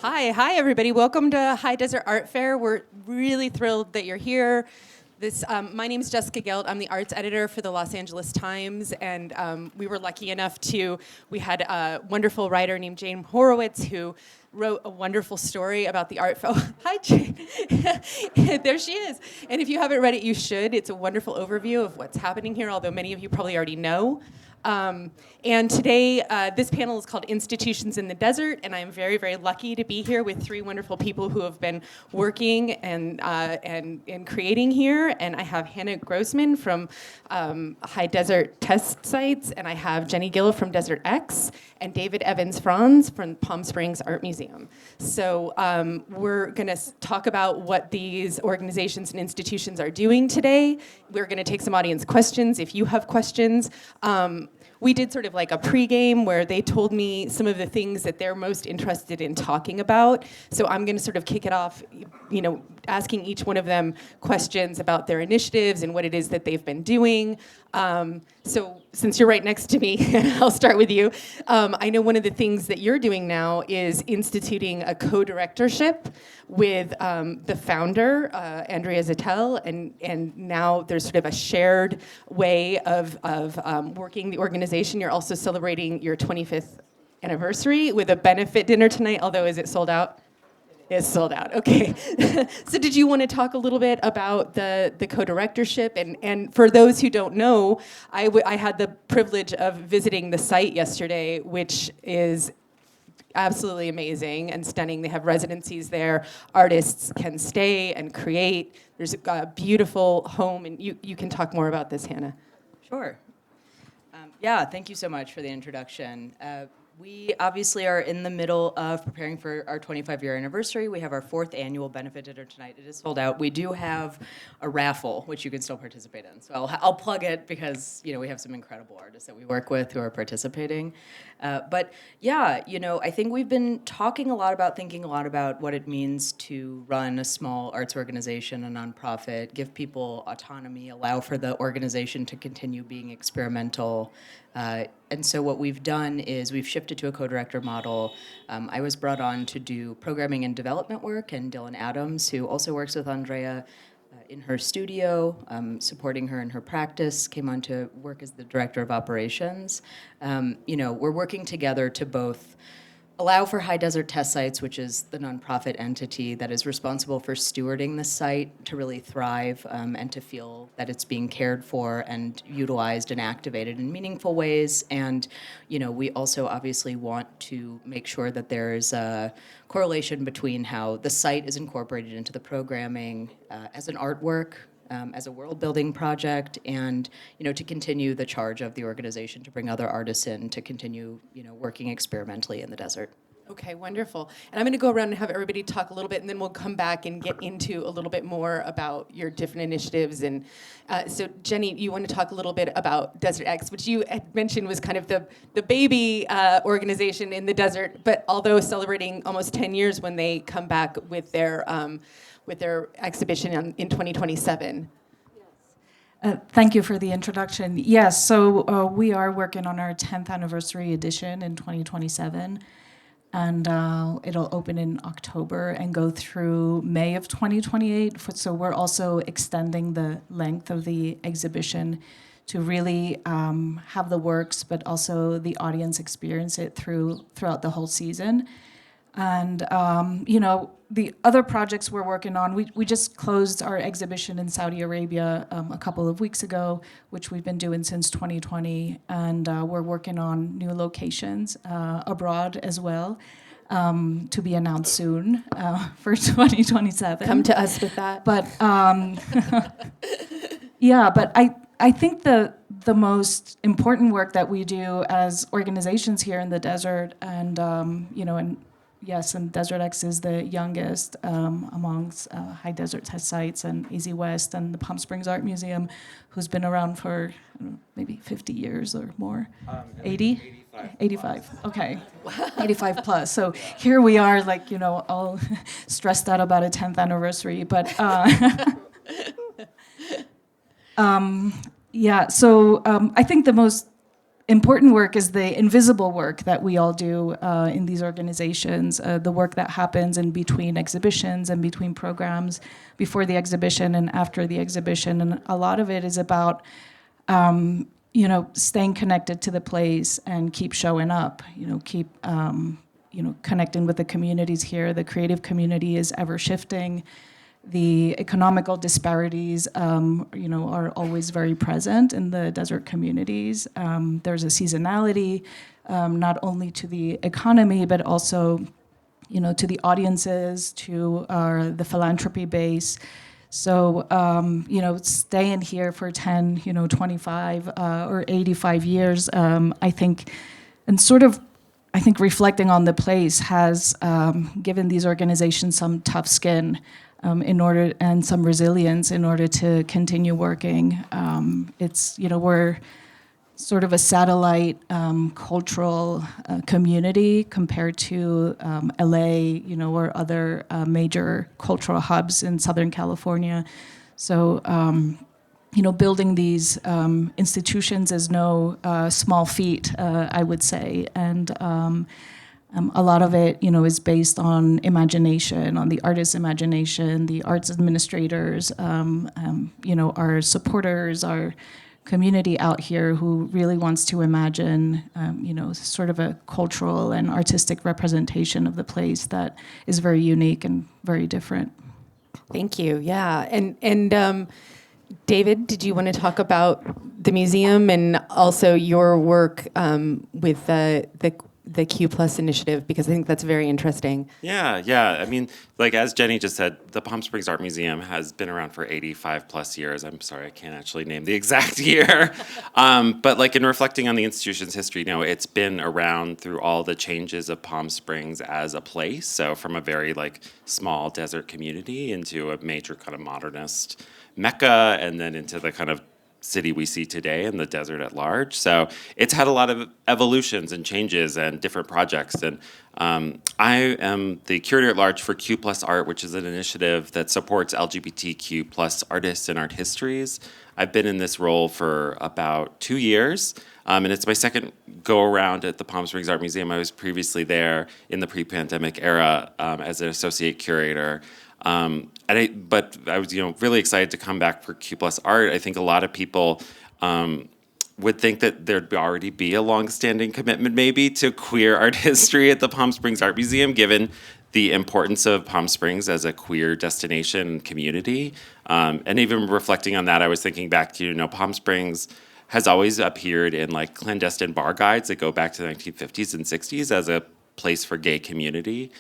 Hi, everybody. Welcome to High Desert Art Fair. We're really thrilled that you're here. My name is Jessica Gelt. I'm the arts editor for the Los Angeles Times, and we were lucky enough we had a wonderful writer named Jane Horowitz who wrote a wonderful story about the art fair. Hi, Jane. There she is. And if you haven't read it, you should. It's a wonderful overview of what's happening here, although many of you probably already know. And today, this panel is called Institutions in the Desert, and I'm very, very lucky to be here with three wonderful people who have been working and creating here. And I have Hannah Grossman from High Desert Test Sites, and I have Jenny Gill from Desert X, and David Evans Frantz from Palm Springs Art Museum. So we're going to talk about what these organizations and institutions are doing today. We're going to take some audience questions if you have questions. We did sort of like a pregame where they told me some of the things that they're most interested in talking about. So I'm going to sort of kick it off, asking each one of them questions about their initiatives and what it is that they've been doing. So since you're right next to me, I'll start with you. I know one of the things that you're doing now is instituting a co-directorship with the founder, Andrea Zettel, and now there's sort of a shared way of working the organization. You're also celebrating your 25th anniversary with a benefit dinner tonight, although is it sold out? It's sold out, okay. So did you want to talk a little bit about the co-directorship? And for those who don't know, I had the privilege of visiting the site yesterday, which is absolutely amazing and stunning. They have residencies there. Artists can stay and create. There's a beautiful home, and you can talk more about this, Hannah. Sure. Thank you so much for the introduction. We obviously are in the middle of preparing for our 25-year anniversary. We have our 4th annual benefit dinner tonight. It is sold out. We do have a raffle, which you can still participate in. So I'll plug it because we have some incredible artists that we work with who are participating. I think we've been thinking a lot about what it means to run a small arts organization, a nonprofit, give people autonomy, allow for the organization to continue being experimental. And so what we've done is we've shifted to a co-director model. I was brought on to do programming and development work, and Dylan Adams, who also works with Andrea in her studio, supporting her in her practice, came on to work as the director of operations. We're working together to both allow for High Desert Test Sites, which is the nonprofit entity that is responsible for stewarding the site to really thrive and to feel that it's being cared for and utilized and activated in meaningful ways. And, we also obviously want to make sure that there is a correlation between how the site is incorporated into the programming as an artwork, as a world-building project, and to continue the charge of the organization to bring other artists in to continue working experimentally in the desert. Okay, wonderful. And I'm going to go around and have everybody talk a little bit, and then we'll come back and get into a little bit more about your different initiatives. And so, Jenny, you want to talk a little bit about Desert X, which you had mentioned was kind of the baby organization in the desert, but although celebrating almost 10 years when they come back with their exhibition in 2027. Thank you for the introduction. Yes, so we are working on our 10th anniversary edition in 2027, and it'll open in October and go through May of 2028. So we're also extending the length of the exhibition to really have the works, but also the audience experience it throughout the whole season. And, the other projects we're working on, we just closed our exhibition in Saudi Arabia a couple of weeks ago, which we've been doing since 2020, and we're working on new locations abroad as well, to be announced soon for 2027. Come to us with that. But, but I think the most important work that we do as organizations here in the desert, and, and Desert X is the youngest amongst High Desert Test Sites and Easy West and the Palm Springs Art Museum, who's been around for maybe 50 years or more. 80? 85. Okay. 85 plus. So here we are, all stressed out about a 10th anniversary. But I think the most important work is the invisible work that we all do in these organizations, the work that happens in between exhibitions and between programs, before the exhibition and after the exhibition. And a lot of it is about staying connected to the place and keep showing up, keep connecting with the communities here. The creative community is ever shifting. The economical disparities, are always very present in the desert communities. There's a seasonality, not only to the economy, but also, to the audiences, to the philanthropy base. So, staying here for 10, 25 or 85 years, I think reflecting on the place has given these organizations some tough skin and some resilience in order to continue working. We're sort of a satellite cultural community compared to LA, or other major cultural hubs in Southern California. So, building these institutions is no small feat, I would say. And a lot of it, is based on imagination, on the artist's imagination, the arts administrators, our supporters, our community out here who really wants to imagine, sort of a cultural and artistic representation of the place that is very unique and very different. Thank you. Yeah. And David, did you want to talk about the museum and also your work with the Q Plus initiative, because I think that's very interesting. Yeah. I mean, as Jenny just said, the Palm Springs Art Museum has been around for 85 plus years. I'm sorry, I can't actually name the exact year. But in reflecting on the institution's history, it's been around through all the changes of Palm Springs as a place. So from a very small desert community into a major kind of modernist mecca, and then into the kind of city we see today and the desert at large. So it's had a lot of evolutions and changes and different projects. And I am the curator at large for Q Plus Art, which is an initiative that supports LGBTQ plus artists and art histories. I've been in this role for about 2 years, and it's my second go around at the Palm Springs Art Museum. I was previously there in the pre-pandemic era as an associate curator. But I was, really excited to come back for Q Plus Art. I think a lot of people would think that there'd already be a long-standing commitment maybe to queer art history at the Palm Springs Art Museum, given the importance of Palm Springs as a queer destination and community. And even reflecting on that, I was thinking back to, Palm Springs has always appeared in clandestine bar guides that go back to the 1950s and 60s as a place for gay community.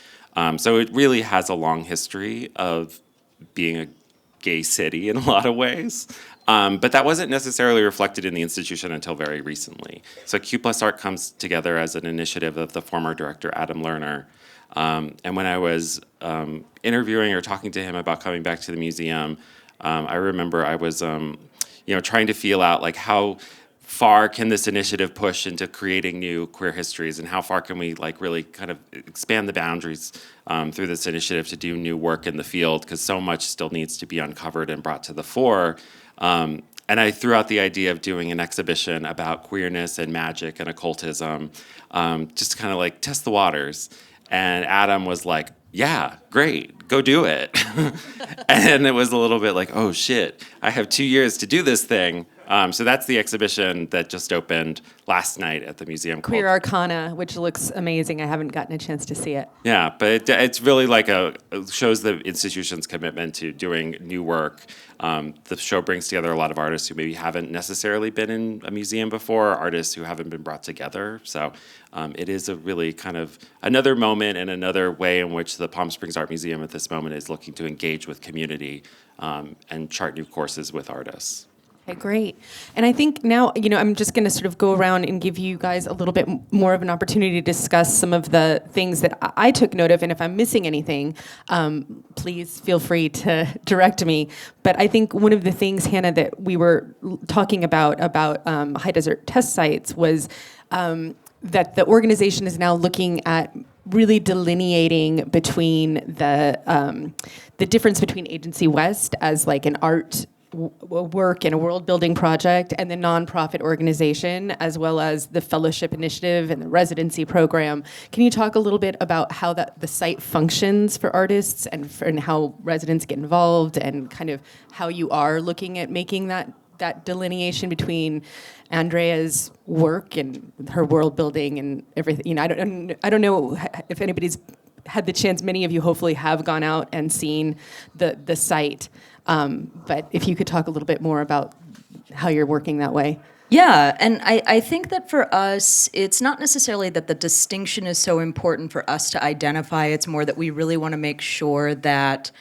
So it really has a long history of being a gay city in a lot of ways. But that wasn't necessarily reflected in the institution until very recently. So Q Plus Art comes together as an initiative of the former director, Adam Lerner. And when I was interviewing or talking to him about coming back to the museum, I remember I was trying to feel out how far can this initiative push into creating new queer histories, and how far can we really kind of expand the boundaries through this initiative to do new work in the field, because so much still needs to be uncovered and brought to the fore. And I threw out the idea of doing an exhibition about queerness and magic and occultism, just to kind of test the waters. And Adam was like, yeah, great, go do it. And it was a little bit oh shit, I have 2 years to do this thing. So that's the exhibition that just opened last night at the museum. Queer Arcana, which looks amazing. I haven't gotten a chance to see it. Yeah, but it's really it shows the institution's commitment to doing new work. The show brings together a lot of artists who maybe haven't necessarily been in a museum before, artists who haven't been brought together. So it is a really kind of another moment and another way in which the Palm Springs Art Museum at this moment is looking to engage with community and chart new courses with artists. Okay, great. And I think now, I'm just going to sort of go around and give you guys a little bit more of an opportunity to discuss some of the things that I took note of. And if I'm missing anything, please feel free to direct me. But I think one of the things, Hannah, that we were talking about high desert test sites was that the organization is now looking at really delineating between the difference between Agency West as an art work in a world building project and the nonprofit organization, as well as the fellowship initiative and the residency program. Can you talk a little bit about how the site functions for artists and how residents get involved, and kind of how you are looking at making that delineation between Andrea's work and her world building and everything? You know, I don't know if anybody's had the chance. Many of you hopefully have gone out and seen the site, but if you could talk a little bit more about how you're working that way. Yeah, and I think that for us, it's not necessarily that the distinction is so important for us to identify. It's more that we really want to make sure that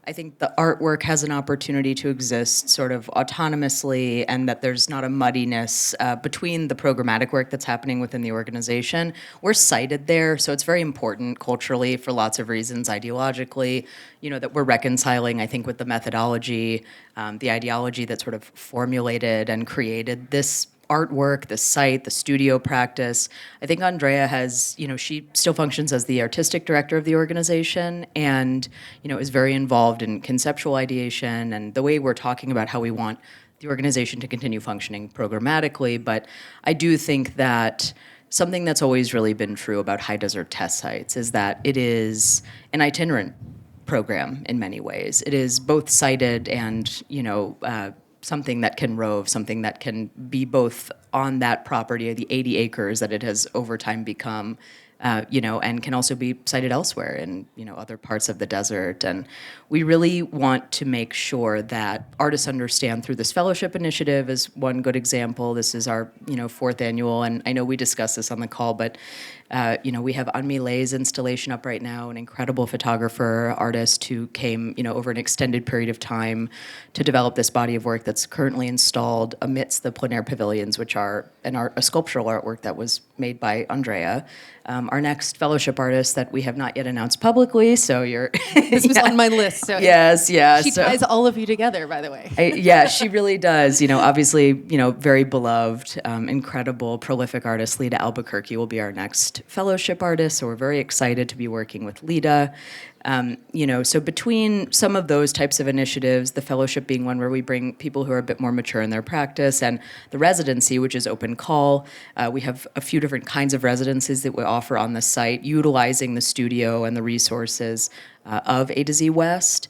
I think the artwork has an opportunity to exist sort of autonomously, and that there's not a muddiness between the programmatic work that's happening within the organization. We're cited there, so it's very important culturally for lots of reasons, ideologically, that we're reconciling, I think, with the methodology, the ideology that sort of formulated and created this artwork, the site, the studio practice. I think Andrea has, she still functions as the artistic director of the organization, and, is very involved in conceptual ideation and the way we're talking about how we want the organization to continue functioning programmatically. But I do think that something that's always really been true about high desert test sites is that it is an itinerant program in many ways. It is both sited and, something that can rove, something that can be both on that property, the 80 acres that it has over time become, and can also be sited elsewhere in, other parts of the desert. And we really want to make sure that artists understand through this fellowship initiative is one good example. This is our, fourth annual, and I know we discussed this on the call, but we have Anmi Lei's installation up right now, an incredible photographer, artist who came, over an extended period of time to develop this body of work that's currently installed amidst the plein air pavilions, which are a sculptural artwork that was made by Andrea. Our next fellowship artist that we have not yet announced publicly, so you're... This was on my list. So yes, yeah. She ties all of you together, by the way. Yeah, she really does. Obviously, very beloved, incredible, prolific artist. Lita Albuquerque will be our next fellowship artist, so we're very excited to be working with Lita. So between some of those types of initiatives, the fellowship being one where we bring people who are a bit more mature in their practice, and the residency, which is open call, we have a few different kinds of residencies that we offer on the site, utilizing the studio and the resources of A to Z West.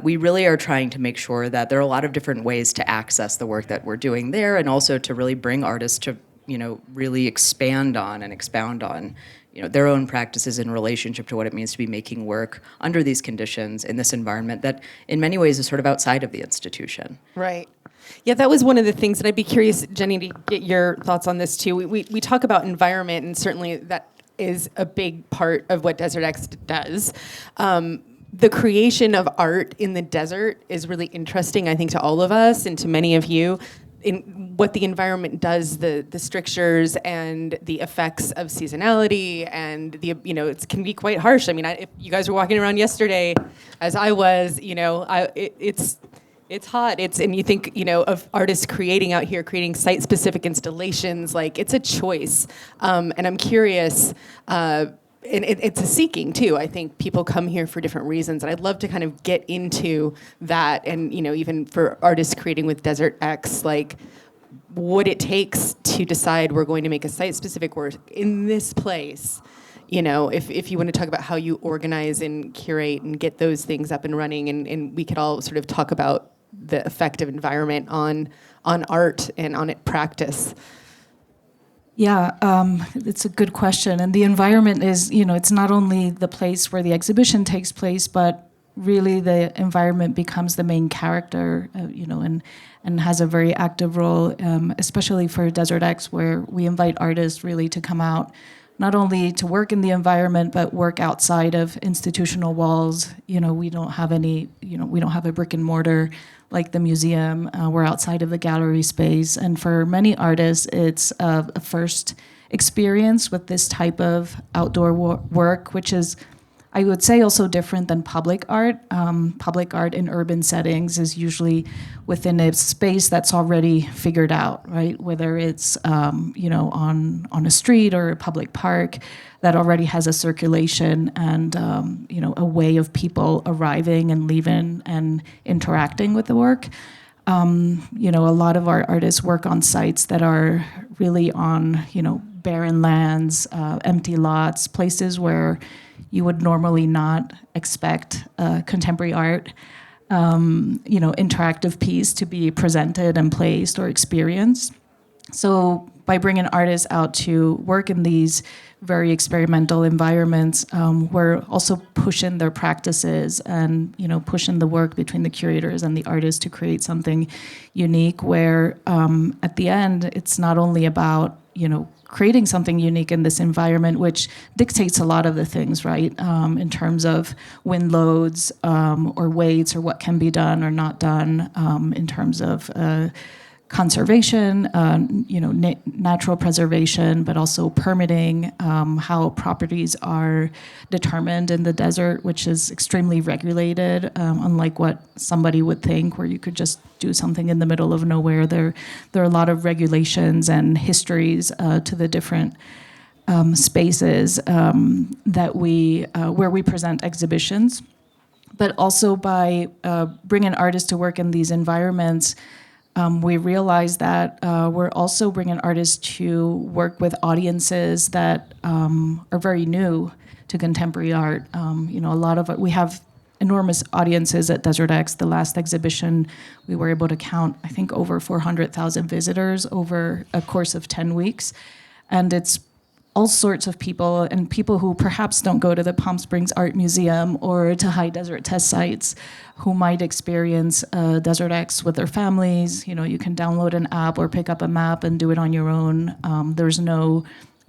We really are trying to make sure that there are a lot of different ways to access the work that we're doing there, and also to really bring artists to really expand on and expound on their own practices in relationship to what it means to be making work under these conditions in this environment that in many ways is sort of outside of the institution. Right. Yeah, that was one of the things, and I'd be curious, Jenny, to get your thoughts on this too. We talk about environment, and certainly that is a big part of what Desert X does. The creation of art in the desert is really interesting, I think, to all of us and to many of you. In what the environment does, the strictures and the effects of seasonality, and it can be quite harsh. I mean, if you guys were walking around yesterday, as I was, it's hot. And you think, of artists creating out here, creating site-specific installations, like it's a choice. And I'm curious. And it's a seeking too. I think people come here for different reasons, and I'd love to kind of get into that. And even for artists creating with Desert X, like what it takes to decide we're going to make a site-specific work in this place. If you want to talk about how you organize and curate and get those things up and running, and we could all sort of talk about the effect of environment on art and on it practice. Yeah, it's a good question. And the environment is, it's not only the place where the exhibition takes place, but really the environment becomes the main character, and has a very active role, especially for Desert X, where we invite artists really to come out, not only to work in the environment, but work outside of institutional walls. We don't have we don't have a brick and mortar like the museum. We're outside of the gallery space. And for many artists, it's a first experience with this type of outdoor work, which is, I would say, also different than public art. Public art in urban settings is usually within a space that's already figured out, right? Whether it's on a street or a public park that already has a circulation and a way of people arriving and leaving and interacting with the work. a lot of our artists work on sites that are really on, barren lands, empty lots, places where you would normally not expect contemporary art, interactive piece to be presented and placed or experienced. So by bringing artists out to work in these very experimental environments, we're also pushing their practices and pushing the work between the curators and the artists to create something unique. Where at the end, it's not only about creating something unique in this environment, which dictates a lot of the things, right? In terms of wind loads or weights or what can be done or not done, in terms of conservation, natural preservation, but also permitting, how properties are determined in the desert, which is extremely regulated, unlike what somebody would think, where you could just do something in the middle of nowhere. There are a lot of regulations and histories to the different spaces that where we present exhibitions. But also by bringing artists to work in these environments, we realize that we're also bringing artists to work with audiences that are very new to contemporary art. A lot of it, we have enormous audiences at Desert X. The last exhibition, we were able to count, I think, over 400,000 visitors over a course of 10 weeks. And it's all sorts of people, and people who perhaps don't go to the Palm Springs Art Museum or to high desert test sites, who might experience Desert X with their families. You can download an app or pick up a map and do it on your own. There's no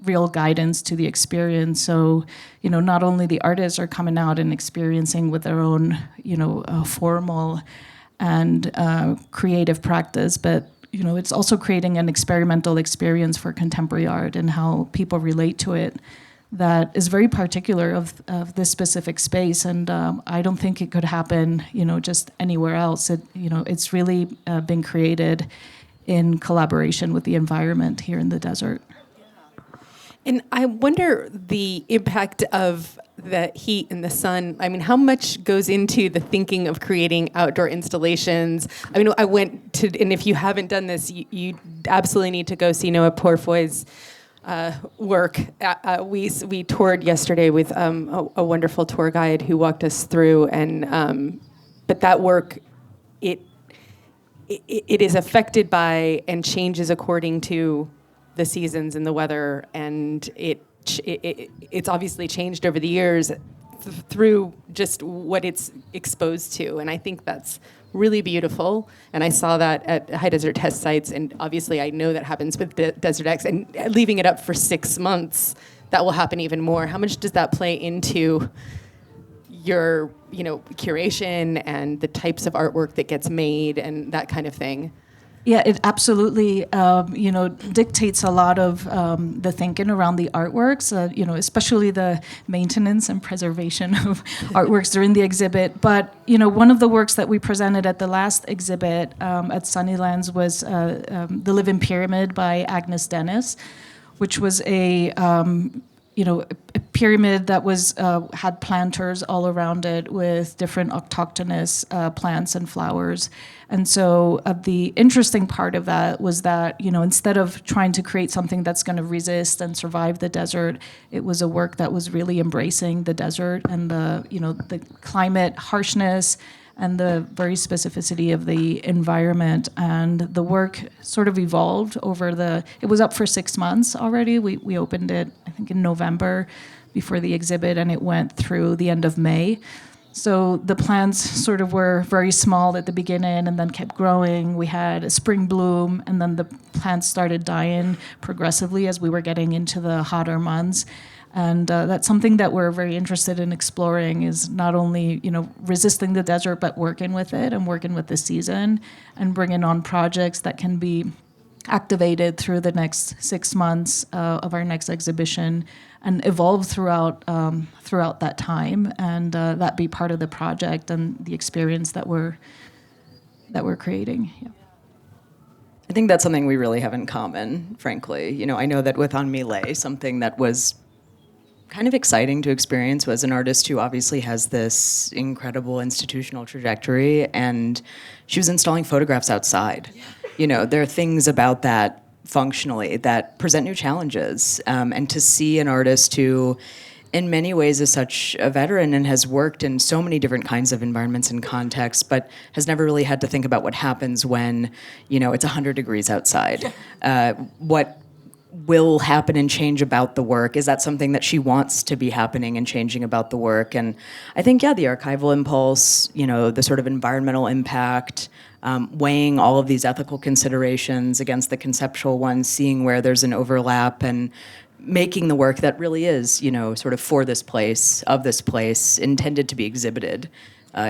real guidance to the experience. So, not only the artists are coming out and experiencing with their own, formal and creative practice, but it's also creating an experimental experience for contemporary art and how people relate to it that is very particular of this specific space. And I don't think it could happen, just anywhere else. It's really been created in collaboration with the environment here in the desert. And I wonder the impact of the heat and the sun. I mean, how much goes into the thinking of creating outdoor installations? I mean, I went to, and if you haven't done this, you absolutely need to go see Noah Porfoy's work. We toured yesterday with a wonderful tour guide who walked us through, and but that work, it is affected by and changes according to the seasons and the weather, and it's obviously changed over the years through just what it's exposed to, and I think that's really beautiful. And I saw that at high desert test sites, and obviously I know that happens with Desert X, and leaving it up for 6 months, that will happen even more. How much does that play into your curation and the types of artwork that gets made and that kind of thing? Yeah, it absolutely, dictates a lot of the thinking around the artworks, especially the maintenance and preservation of artworks during the exhibit. But, one of the works that we presented at the last exhibit at Sunnylands was The Living Pyramid by Agnes Dennis, which was a pyramid that was had planters all around it with different autochthonous plants and flowers. And so the interesting part of that was that, instead of trying to create something that's going to resist and survive the desert, it was a work that was really embracing the desert and the climate harshness and the very specificity of the environment. And the work sort of evolved it was up for 6 months already. We opened it, I think, in November before the exhibit, and it went through the end of May. So the plants sort of were very small at the beginning and then kept growing. We had a spring bloom, and then the plants started dying progressively as we were getting into the hotter months. And that's something that we're very interested in exploring, is not only, resisting the desert, but working with it and working with the season and bringing on projects that can be activated through the next 6 months of our next exhibition and evolve throughout that time, and that be part of the project and the experience that we're creating. Yeah. I think that's something we really have in common, frankly. I know that with On Millet, something that was kind of exciting to experience as an artist who obviously has this incredible institutional trajectory, and she was installing photographs outside. You know, there are things about that functionally that present new challenges, and to see an artist who in many ways is such a veteran and has worked in so many different kinds of environments and contexts, but has never really had to think about what happens when, you know, it's 100 degrees outside. What will happen and change about the work? Is that something that she wants to be happening and changing about the work? And I think, yeah, the archival impulse, you know, the sort of environmental impact, weighing all of these ethical considerations against the conceptual ones, seeing where there's an overlap, and making the work that really is, you know, sort of for this place, of this place, intended to be exhibited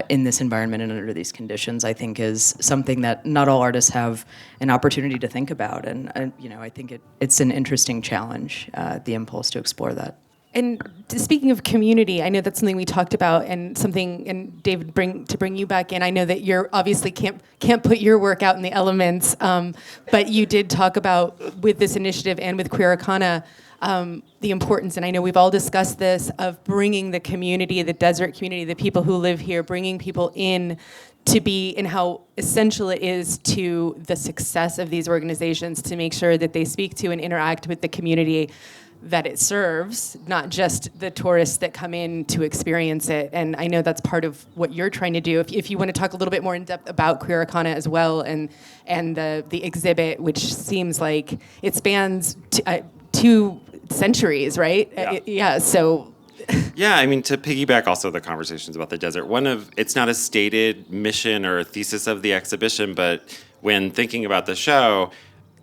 in this environment and under these conditions, I think is something that not all artists have an opportunity to think about. And you know, I think it's an interesting challenge, the impulse to explore that. And speaking of community, I know that's something we talked about, and something, and David, to bring you back in. I know that you're obviously can't put your work out in the elements, but you did talk about, with this initiative and with Queer Arcana, the importance, and I know we've all discussed this, of bringing the community, the desert community, the people who live here, bringing people in to be, and how essential it is to the success of these organizations to make sure that they speak to and interact with the community that it serves, not just the tourists that come in to experience it. And I know that's part of what you're trying to do. If you want to talk a little bit more in depth about Queer Arcana as well, and the exhibit, which seems like it spans two centuries, right? Yeah. So. Yeah, I mean, to piggyback also the conversations about the desert, it's not a stated mission or thesis of the exhibition, but when thinking about the show,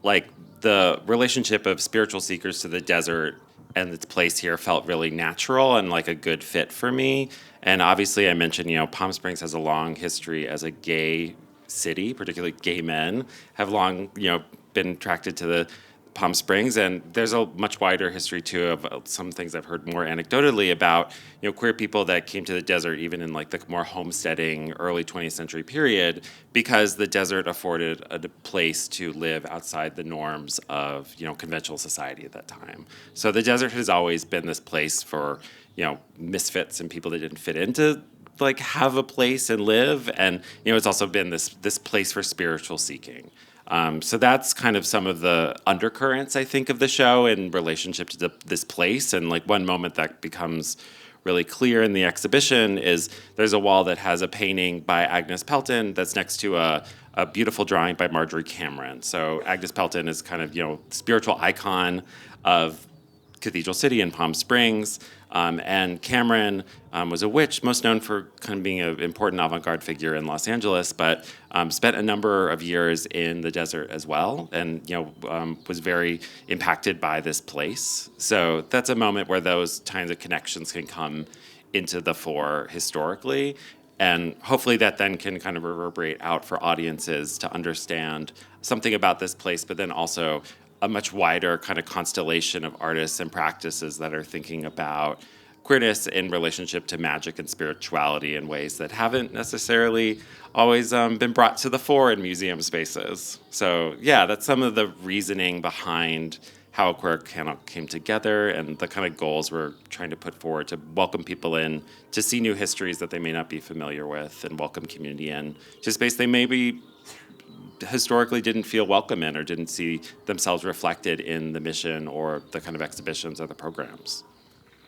like, the relationship of spiritual seekers to the desert and its place here felt really natural and like a good fit for me. And obviously I mentioned, you know, Palm Springs has a long history as a gay city, particularly gay men have long, you know, been attracted to the Palm Springs, and there's a much wider history too of some things I've heard more anecdotally about, you know, queer people that came to the desert even in like the more homesteading early 20th century period, because the desert afforded a place to live outside the norms of, you know, conventional society at that time. So the desert has always been this place for, you know, misfits and people that didn't fit into like have a place and live, and you know, it's also been this place for spiritual seeking. So that's kind of some of the undercurrents, I think, of the show in relationship to this place. And like one moment that becomes really clear in the exhibition is there's a wall that has a painting by Agnes Pelton that's next to a beautiful drawing by Marjorie Cameron. So Agnes Pelton is kind of, you know, spiritual icon of Cathedral City in Palm Springs. And Cameron was a witch, most known for kind of being an important avant-garde figure in Los Angeles, but spent a number of years in the desert as well, and, you know, was very impacted by this place. So that's a moment where those kinds of connections can come into the fore historically, and hopefully that then can kind of reverberate out for audiences to understand something about this place, but then also a much wider kind of constellation of artists and practices that are thinking about queerness in relationship to magic and spirituality in ways that haven't necessarily always been brought to the fore in museum spaces. So yeah, that's some of the reasoning behind how Queer Arcana came together and the kind of goals we're trying to put forward to welcome people in, to see new histories that they may not be familiar with, and welcome community in to space they maybe historically didn't feel welcome in or didn't see themselves reflected in the mission or the kind of exhibitions or the programs.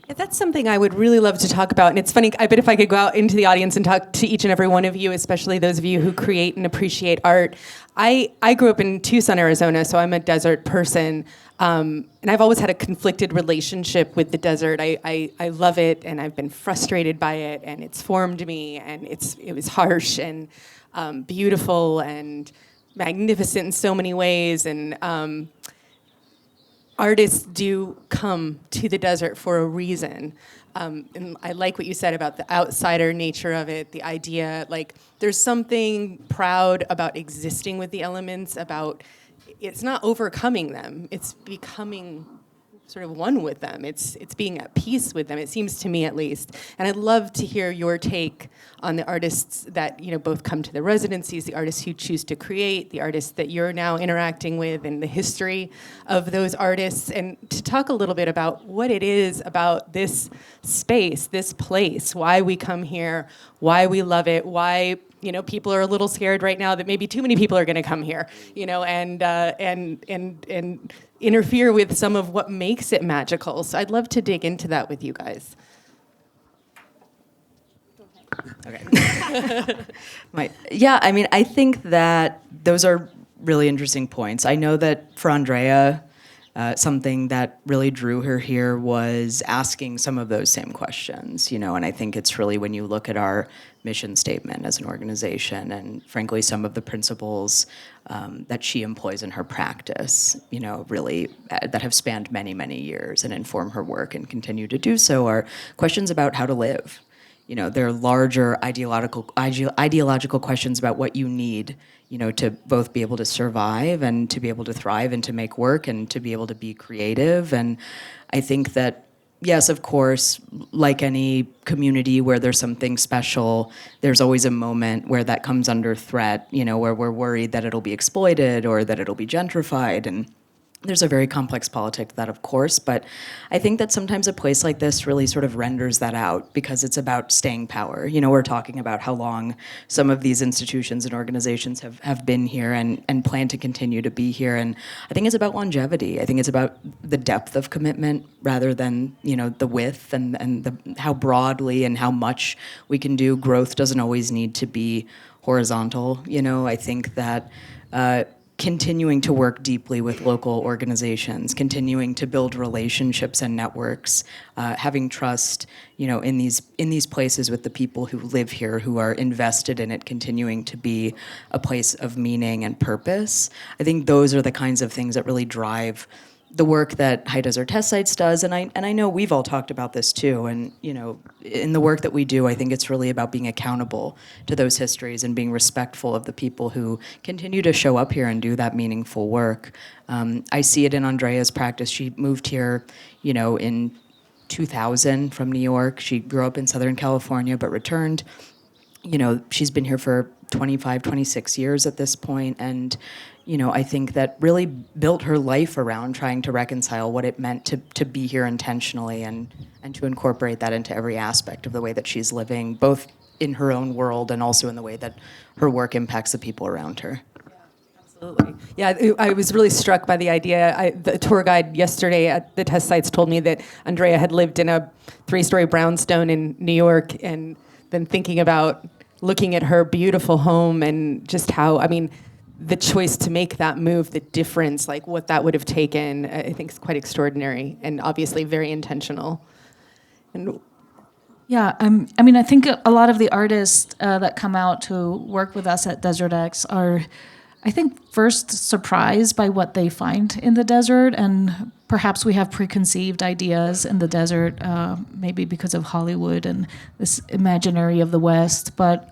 Yeah, that's something I would really love to talk about. And it's funny, I bet if I could go out into the audience and talk to each and every one of you, especially those of you who create and appreciate art. I grew up in Tucson, Arizona, so I'm a desert person. And I've always had a conflicted relationship with the desert. I love it, and I've been frustrated by it, and it's formed me, and it was harsh and beautiful and magnificent in so many ways, and artists do come to the desert for a reason. And I like what you said about the outsider nature of it, the idea, like, there's something proud about existing with the elements, about, it's not overcoming them, it's becoming sort of one with them. It's being at peace with them, it seems to me at least. And I'd love to hear your take on the artists that, both come to the residencies, the artists who choose to create, the artists that you're now interacting with, and the history of those artists, and to talk a little bit about what it is about this space, this place, why we come here, why we love it, why people are a little scared right now that maybe too many people are going to come here, and interfere with some of what makes it magical. So I'd love to dig into that with you guys. Okay. I think that those are really interesting points. I know that for Andrea, something that really drew her here was asking some of those same questions, and I think it's really when you look at our mission statement as an organization and frankly some of the principles that she employs in her practice, really that have spanned many, many years and inform her work and continue to do so are questions about how to live. They're larger ideological questions about what you need, to both be able to survive and to be able to thrive and to make work and to be able to be creative. And I think that, yes, of course, like any community where there's something special, there's always a moment where that comes under threat, where we're worried that it'll be exploited or that it'll be gentrified. And there's a very complex politics to that, of course, but I think that sometimes a place like this really sort of renders that out because it's about staying power. We're talking about how long some of these institutions and organizations have been here and plan to continue to be here. And I think it's about longevity. I think it's about the depth of commitment rather than, the width and how broadly and how much we can do. Growth doesn't always need to be horizontal. I think that continuing to work deeply with local organizations, continuing to build relationships and networks, having trust, in these places with the people who live here, who are invested in it, continuing to be a place of meaning and purpose. I think those are the kinds of things that really drive the work that High Desert Test Sites does, and I know we've all talked about this too, and in the work that we do, I think it's really about being accountable to those histories and being respectful of the people who continue to show up here and do that meaningful work. I see it in Andrea's practice. She moved here, in 2000 from New York. She grew up in Southern California but returned. She's been here for 25, 26 years at this point, and I think that really built her life around trying to reconcile what it meant to be here intentionally and to incorporate that into every aspect of the way that she's living, both in her own world and also in the way that her work impacts the people around her. Absolutely. Yeah, I was really struck by the idea. The tour guide yesterday at the test sites told me that Andrea had lived in a 3-story brownstone in New York and then thinking about looking at her beautiful home and just how, the choice to make that move, the difference, like what that would have taken, I think is quite extraordinary and obviously very intentional. And Yeah, I think a lot of the artists that come out to work with us at Desert X are, I think, first surprised by what they find in the desert, and perhaps we have preconceived ideas in the desert, maybe because of Hollywood and this imaginary of the West, but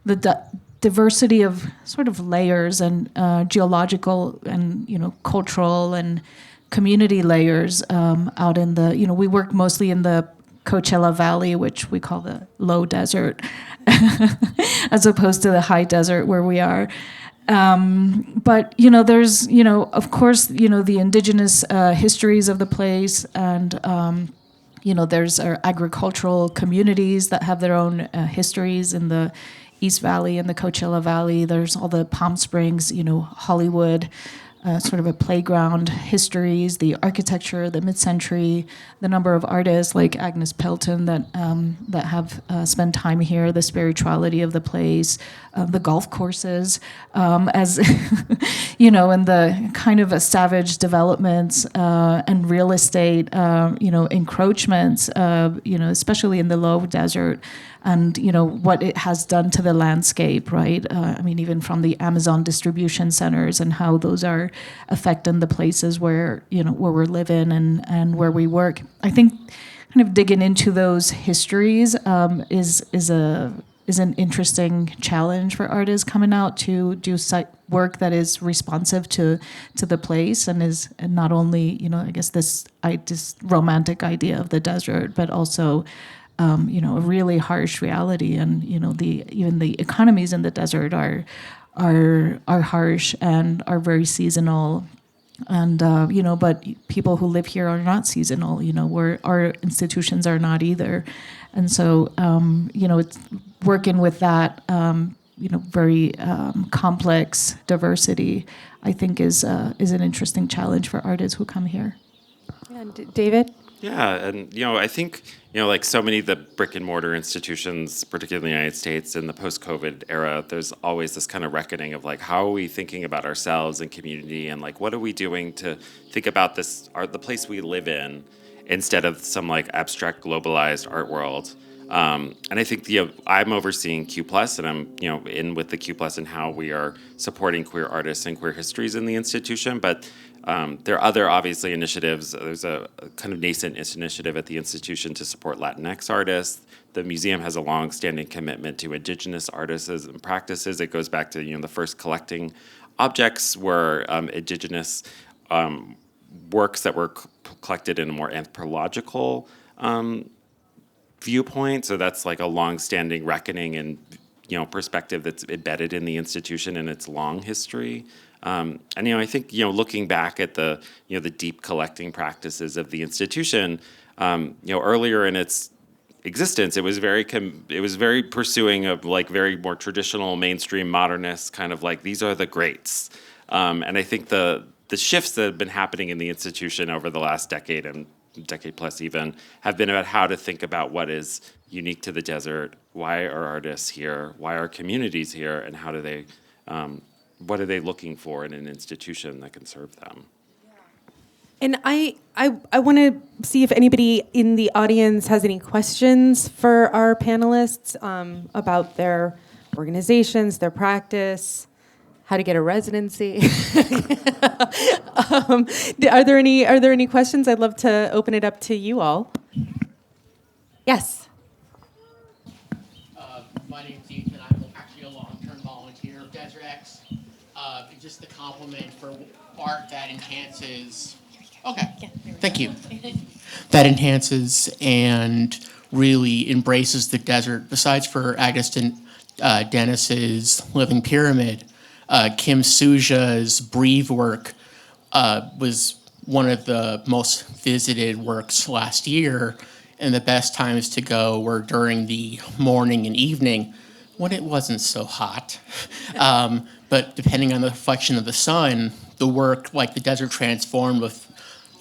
the diversity of sort of layers and geological and cultural and community layers out in the we work mostly in the Coachella Valley, which we call the low desert, as opposed to the high desert where we are. But there's of course the indigenous histories of the place, and there's agricultural communities that have their own histories in the East Valley and the Coachella Valley. There's all the Palm Springs, Hollywood, sort of a playground histories, the architecture, the mid-century, the number of artists like Agnes Pelton that have spent time here, the spirituality of the place, the golf courses, as and the kind of a savage developments and real estate, encroachments, especially in the low desert. And what it has done to the landscape, right? Even from the Amazon distribution centers and how those are affecting the places where where we're living and where we work. I think kind of digging into those histories is a is an interesting challenge for artists coming out to do work that is responsive to the place and is not only, I guess this romantic idea of the desert, but also a really harsh reality. And even the economies in the desert are harsh and are very seasonal. And but people who live here are not seasonal. Our institutions are not either. And so it's working with that very complex diversity, I think is an interesting challenge for artists who come here. And David? Yeah, and I think like so many of the brick and mortar institutions, particularly in the United States in the post-COVID era, there's always this kind of reckoning of like, how are we thinking about ourselves and community, and like what are we doing to think about the place we live in, instead of some like abstract globalized art world. And I think I'm overseeing Q+, and I'm in with the Q+ and how we are supporting queer artists and queer histories in the institution, but. There are other, obviously, initiatives. There's a kind of nascent initiative at the institution to support Latinx artists. The museum has a long-standing commitment to indigenous artists and practices. It goes back to the first collecting objects were indigenous works that were collected in a more anthropological viewpoint. So that's like a long-standing reckoning and perspective that's embedded in the institution and its long history. And I think looking back at the the deep collecting practices of the institution, earlier in its existence, it was very pursuing of like very more traditional mainstream modernist kind of like these are the greats. And I think the shifts that have been happening in the institution over the last decade and decade plus even have been about how to think about what is unique to the desert, why are artists here, why are communities here, and how do they. What are they looking for in an institution that can serve them? And I want to see if anybody in the audience has any questions for our panelists about their organizations, their practice, how to get a residency. Are there any questions? I'd love to open it up to you all. Yes. My name's Ethan. I'm actually a long-term volunteer of Desert X. Just the compliment for art that enhances. Okay, thank you. That enhances and really embraces the desert. Besides for Agustin Dennis's Living Pyramid, Kim Suja's Breathe work was one of the most visited works last year, and the best times to go were during the morning and evening when it wasn't so hot. But depending on the reflection of the sun, the work, like the desert transformed with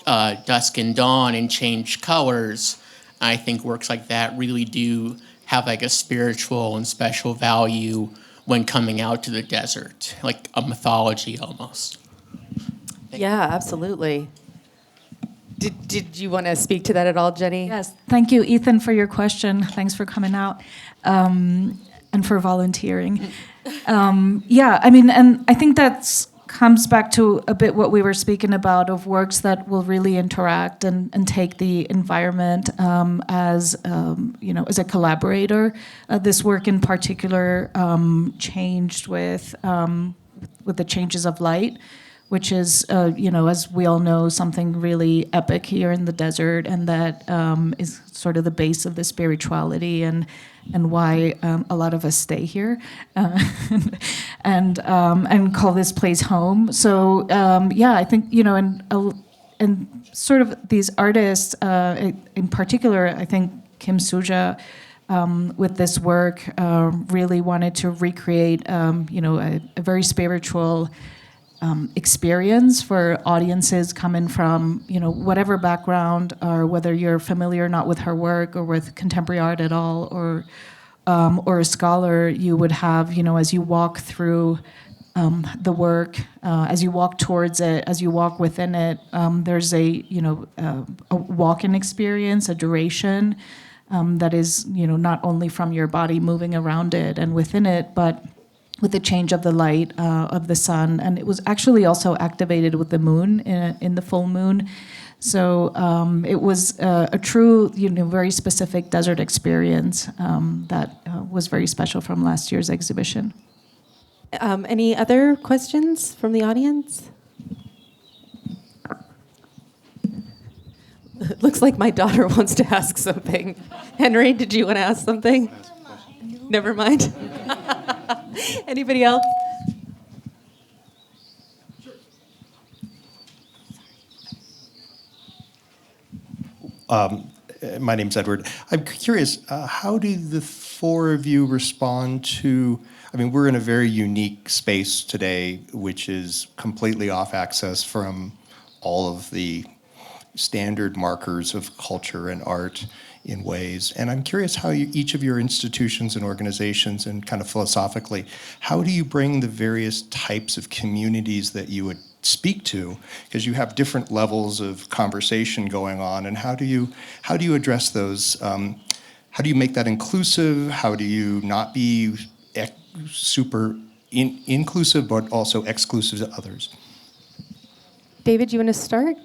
dusk and dawn and changed colors, I think works like that really do have like a spiritual and special value when coming out to the desert, like a mythology almost. Yeah, absolutely. Did you want to speak to that at all, Jenny? Yes, thank you, Ethan, for your question. Thanks for coming out and for volunteering. And I think that comes back to a bit what we were speaking about of works that will really interact and take the environment as a collaborator. This work in particular changed with the changes of light, which is, as we all know, something really epic here in the desert, and that is sort of the base of the spirituality and why a lot of us stay here and call this place home. So I think and sort of these artists in particular, I think Kim Suja with this work really wanted to recreate a very spiritual experience for audiences coming from whatever background, or whether you're familiar or not with her work or with contemporary art at all, or a scholar. You would have as you walk through the work, as you walk towards it, as you walk within it, there's a walk-in experience, a duration that is not only from your body moving around it and within it, but with the change of the light of the sun. And it was actually also activated with the moon in the full moon. So it was a true, very specific desert experience that was very special from last year's exhibition. Any other questions from the audience? Looks like my daughter wants to ask something. Henry, did you want to ask something? Never mind. Anybody else? My name's Edward. I'm curious, how do the four of you respond to, I mean, we're in a very unique space today, which is completely off access from all of the standard markers of culture and art in ways. And I'm curious how each of your institutions and organizations, and kind of philosophically, how do you bring the various types of communities that you would speak to, because you have different levels of conversation going on, and how do you address those? How do you make that inclusive? How do you not be super inclusive but also exclusive to others? David, you want to start?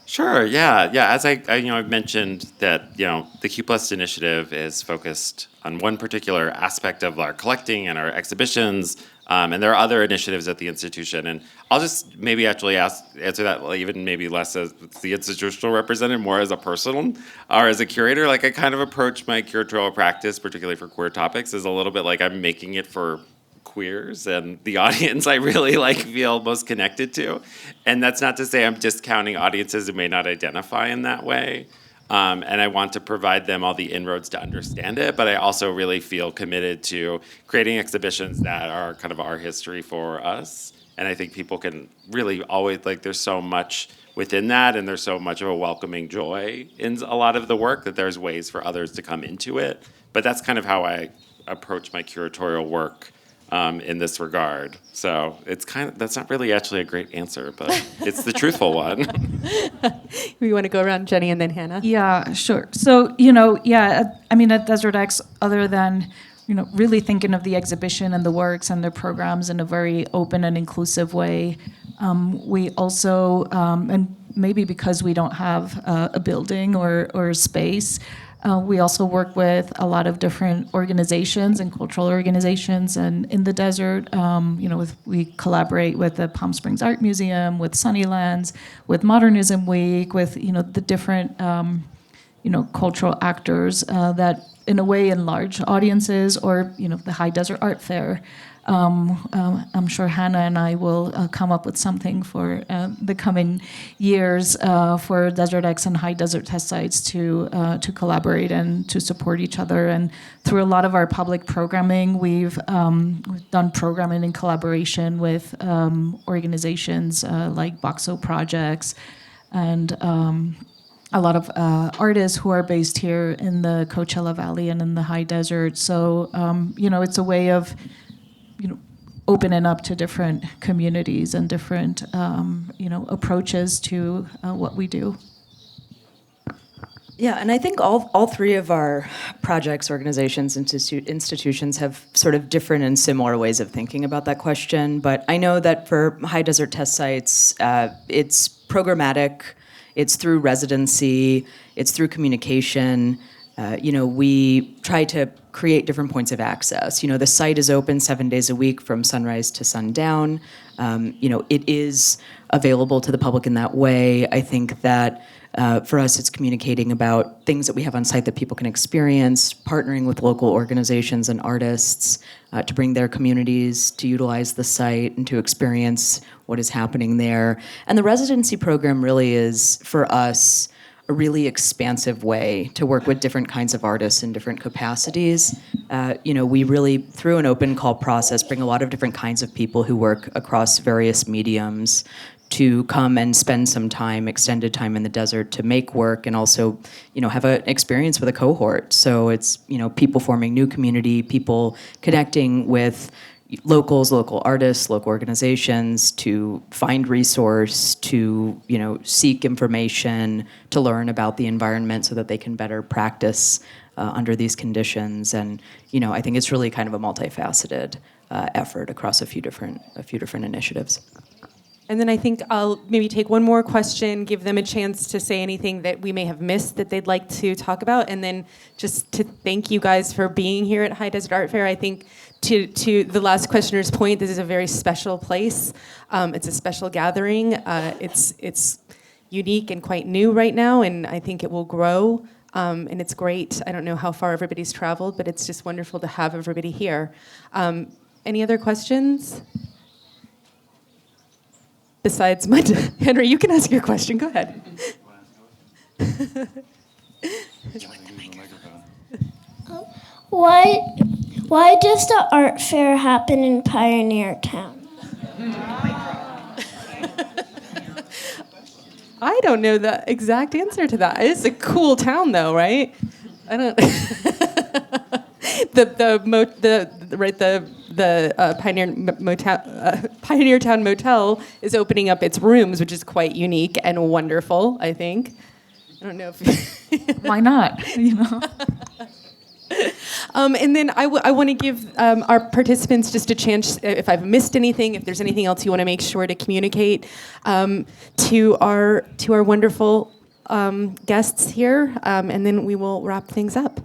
Sure. Yeah. As I've mentioned that the Q Plus initiative is focused on one particular aspect of our collecting and our exhibitions, and there are other initiatives at the institution. And I'll just maybe actually answer that even maybe less as the institutional representative, more as a person or as a curator. Like I kind of approach my curatorial practice, particularly for queer topics, as a little bit like I'm making it for queers and the audience I really feel most connected to. And that's not to say I'm discounting audiences who may not identify in that way. And I want to provide them all the inroads to understand it, but I also really feel committed to creating exhibitions that are kind of our history for us. And I think people can really always, there's so much within that, and there's so much of a welcoming joy in a lot of the work that there's ways for others to come into it. But that's kind of how I approach my curatorial work in this regard. So it's that's not really actually a great answer, but it's the truthful one. We want to go around Jenny and then Hannah. Yeah, sure. So, at Desert X, other than, really thinking of the exhibition and the works and the programs in a very open and inclusive way, we also, and maybe because we don't have a building or a space, we also work with a lot of different organizations and cultural organizations, and in the desert, we collaborate with the Palm Springs Art Museum, with Sunnylands, with Modernism Week, with the different cultural actors that in a way enlarge audiences, or the High Desert Art Fair. I'm sure Hannah and I will come up with something for the coming years for Desert X and High Desert test sites to collaborate and to support each other. And through a lot of our public programming, we've done programming in collaboration with organizations like Boxo Projects and a lot of artists who are based here in the Coachella Valley and in the High Desert. So, it's a way of opening up to different communities and different, approaches to what we do. Yeah, and I think all three of our projects, organizations, institutions have sort of different and similar ways of thinking about that question. But I know that for High Desert test sites, it's programmatic, it's through residency, it's through communication. We try to create different points of access. The site is open 7 days a week from sunrise to sundown. It is available to the public in that way. I think that for us, it's communicating about things that we have on site that people can experience, partnering with local organizations and artists to bring their communities to utilize the site and to experience what is happening there. And the residency program really is, for us, a really expansive way to work with different kinds of artists in different capacities. We really, through an open call process, bring a lot of different kinds of people who work across various mediums to come and spend some time, extended time in the desert to make work and also, have an experience with a cohort. So it's, people forming new community, people connecting with locals, local artists, local organizations to find resource, to seek information, to learn about the environment so that they can better practice under these conditions. And I think it's really kind of a multifaceted effort across a few different initiatives. And then I think I'll maybe take one more question, give them a chance to say anything that we may have missed that they'd like to talk about, and then just to thank you guys for being here at High Desert Art Fair. I think to the last questioner's point, this is a very special place. It's a special gathering. It's unique and quite new right now, and I think it will grow. And it's great. I don't know how far everybody's traveled, but it's just wonderful to have everybody here. Any other questions? Besides my, Henry, you can ask your question. Go ahead. Why does the art fair happen in Pioneer Town? I don't know the exact answer to that. It's a cool town, though, right? I don't. Pioneer Town Motel is opening up its rooms, which is quite unique and wonderful, I think. I don't know if. Why not? And then I want to give our participants just a chance, if I've missed anything, if there's anything else you want to make sure to communicate to our wonderful guests here, and then we will wrap things up.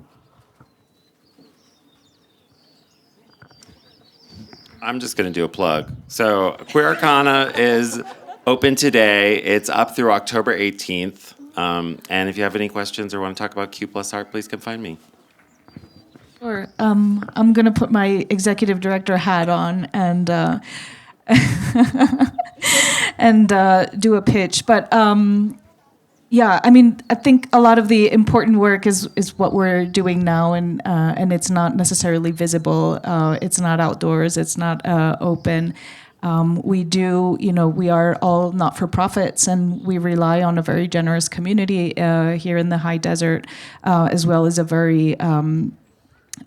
I'm just going to do a plug. So Queer Arcana is open today. It's up through October 18th. And if you have any questions or want to talk about Q+ art, please come find me. Sure. I'm going to put my executive director hat on and do a pitch. But yeah, I mean, I think a lot of the important work is what we're doing now, and it's not necessarily visible. It's not outdoors. It's not open. We are all not-for-profits, and we rely on a very generous community here in the High Desert, as well as a very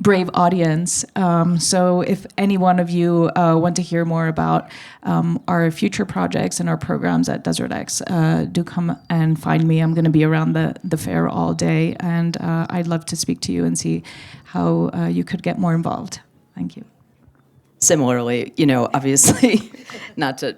brave audience. So if any one of you want to hear more about our future projects and our programs at Desert X, do come and find me. I'm going to be around the fair all day, and I'd love to speak to you and see how you could get more involved. Thank you. Similarly, obviously, not to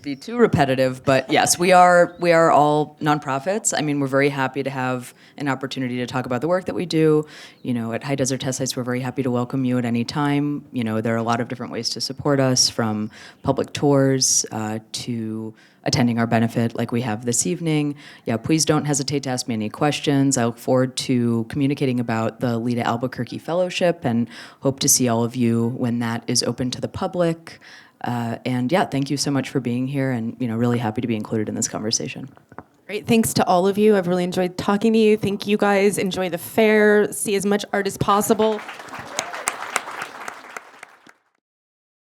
be too repetitive, but yes, we are all nonprofits. I mean, we're very happy to have an opportunity to talk about the work that we do. At High Desert Test Sites, we're very happy to welcome you at any time. There are a lot of different ways to support us, from public tours to attending our benefit like we have this evening. Yeah, please don't hesitate to ask me any questions. I look forward to communicating about the Lita Albuquerque Fellowship and hope to see all of you when that is open to the public. And yeah, thank you so much for being here, and really happy to be included in this conversation. Great, thanks to all of you. I've really enjoyed talking to you. Thank you guys. Enjoy the fair. See as much art as possible.